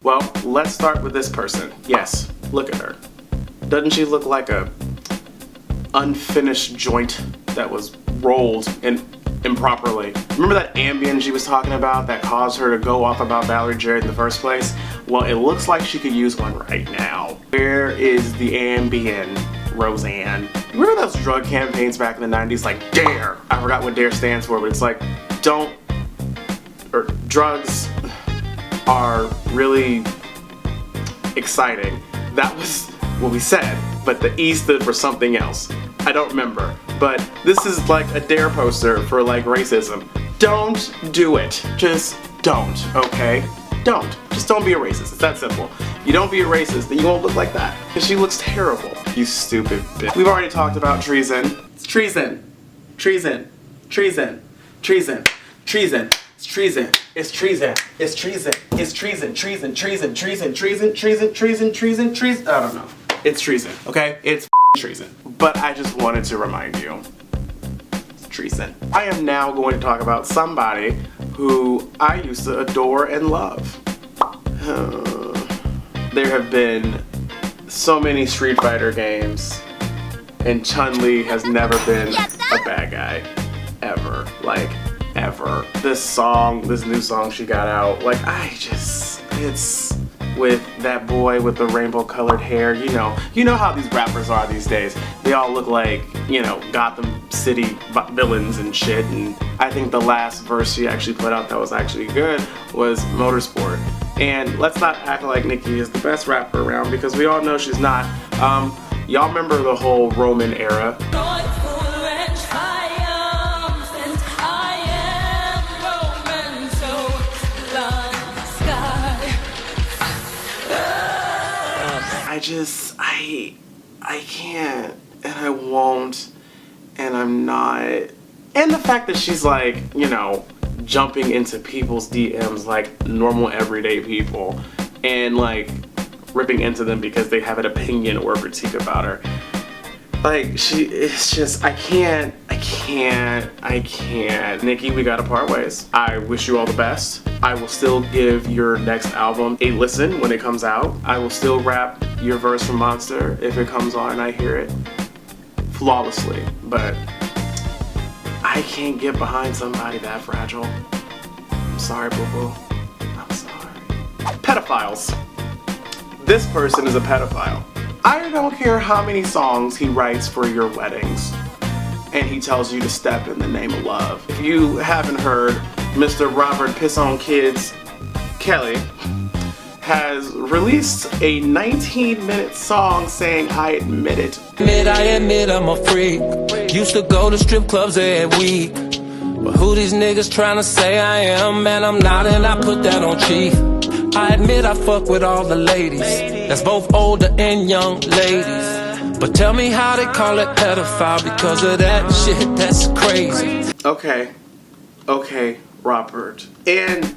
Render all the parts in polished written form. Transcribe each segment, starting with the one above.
Well, let's start with this person. Yes, look at her. Doesn't she look like a unfinished joint that was rolled improperly? Remember that Ambien she was talking about that caused her to go off about Valerie Jarrett in the first place? Well, it looks like she could use one right now. Where is the Ambien, Roseanne? Remember those drug campaigns back in the 90s, like DARE? I forgot what DARE stands for, but it's like, drugs are really exciting. That was what we said, but the E stood for something else. I don't remember, but this is like a DARE poster for like racism. Don't do it. Just don't, okay? Don't. Just don't be a racist. It's that simple. You don't be a racist, then you won't look like that. Because she looks terrible. You stupid bitch. We've already talked about treason. It's treason. Treason. Treason. Treason. Treason. It's treason. It's treason. It's treason. It's treason. Treason. Treason. Treason. Treason. Treason. Treason. Treason. Treason. I don't know. It's treason, okay? It's treason. But I just wanted to remind you. It's treason. I am now going to talk about somebody who I used to adore and love. There have been so many Street Fighter games, and Chun-Li has never been a bad guy. Ever. Like, ever. This new song she got out, like, it's with that boy with the rainbow colored hair. You know how these rappers are these days. They all look like, Gotham City villains and shit, and I think the last verse she actually put out that was actually good was Motorsport. And let's not act like Nicki is the best rapper around, because we all know she's not. Y'all remember the whole Roman era? I can't, and I won't, and I'm not. And the fact that she's like, jumping into people's DMs like normal everyday people and like ripping into them because they have an opinion or a critique about her. Like, it's just, I can't. Nicki, we gotta part ways. I wish you all the best. I will still give your next album a listen when it comes out. I will still rap your verse from Monster if it comes on and I hear it flawlessly. But I can't get behind somebody that fragile. I'm sorry, boo-boo. I'm sorry. Pedophiles. This person is a pedophile. I don't care how many songs he writes for your weddings and he tells you to step in the name of love. If you haven't heard, Mr. Robert Piss on Kids Kelly has released a 19-minute song saying, I admit it. I admit I'm a freak. Used to go to strip clubs every week. But who these niggas trying to say I am? Man, I'm not, and I put that on chief. I admit I fuck with all the ladies. That's both older and young ladies. But tell me how they call it pedophile because of that shit, that's crazy. Okay, Robert. And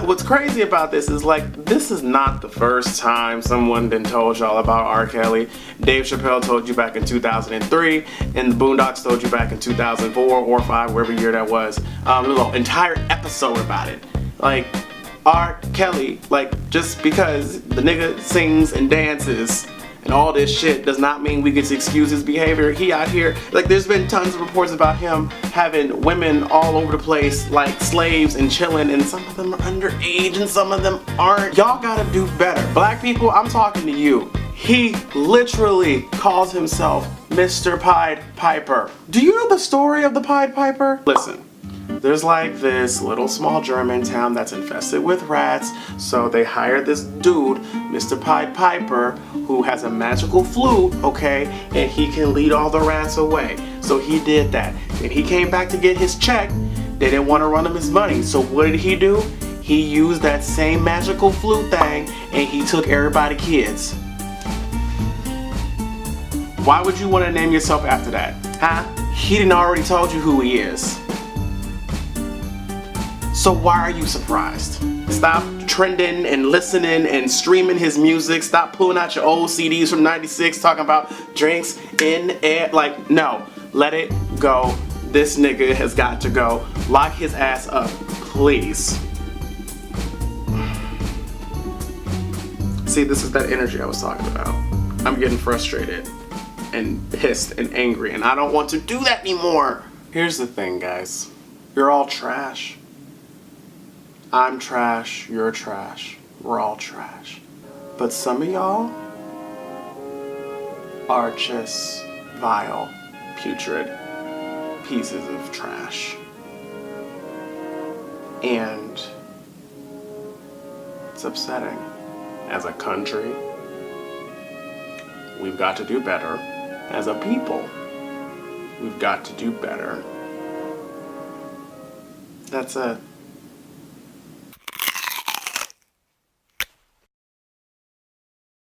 what's crazy about this is, like, this is not the first time someone done told y'all about R. Kelly. Dave Chappelle told you back in 2003, and the Boondocks told you back in 2004 or 5, whatever year that was. There was an entire episode about it. Like, R. Kelly, like, just because the nigga sings and dances and all this shit does not mean we get to excuse his behavior. He out here, like, there's been tons of reports about him having women all over the place like slaves and chilling, and some of them are underage and some of them aren't. Y'all gotta do better. Black people, I'm talking to you. He literally calls himself Mr. Pied Piper. Do you know the story of the Pied Piper? Listen. There's like this little small German town that's infested with rats, so they hired this dude, Mr. Pied Piper, who has a magical flute, okay, and he can lead all the rats away. So he did that. And he came back to get his check. They didn't want to run him his money, so what did he do? He used that same magical flute thing and he took everybody's kids. Why would you want to name yourself after that? Huh? He didn't already told you who he is. So why are you surprised? Stop trending and listening and streaming his music. Stop pulling out your old CDs from '96 talking about drinks in air. Like, no, let it go. This nigga has got to go. Lock his ass up, please. See, this is that energy I was talking about. I'm getting frustrated and pissed and angry, and I don't want to do that anymore. Here's the thing, guys. You're all trash. I'm trash, you're trash. We're all trash. But some of y'all are just vile, putrid pieces of trash. And it's upsetting. As a country, we've got to do better. As a people, we've got to do better. That's it.